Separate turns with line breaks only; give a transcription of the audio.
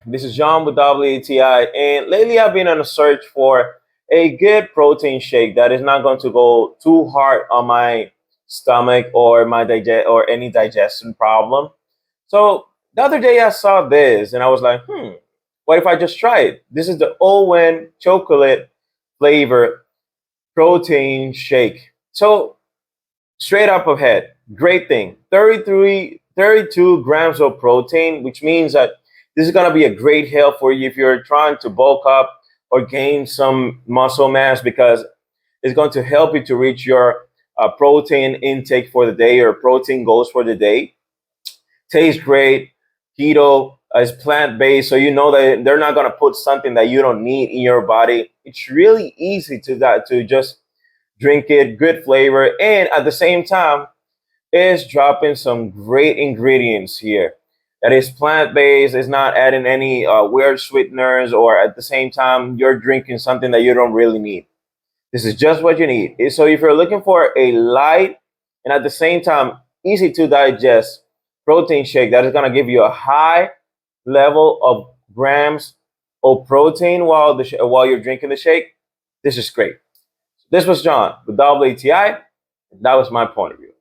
This is John with WTI, and lately I've been on a search for a good protein shake that is not going to go too hard on my stomach or my any digestion problem. So the other day I saw this and I was like, what if I just try it? This is the OWYN chocolate flavor protein shake. So straight up ahead, great thing. 32 grams of protein, which means that this is going to be a great help for you if you're trying to bulk up or gain some muscle mass, because it's going to help you to reach your protein intake for the day or protein goals for the day. Tastes great. Keto is plant-based, so you know that they're not going to put something that you don't need in your body. It's really easy to just drink it, good flavor, and at the same time, it's dropping some great ingredients here. That is plant-based. It's not adding any weird sweeteners, or at the same time, you're drinking something that you don't really need. This is just what you need. So if you're looking for a light and at the same time easy to digest protein shake that is going to give you a high level of grams of protein while you're drinking the shake, this is great. This was John with WTI. That was my point of view.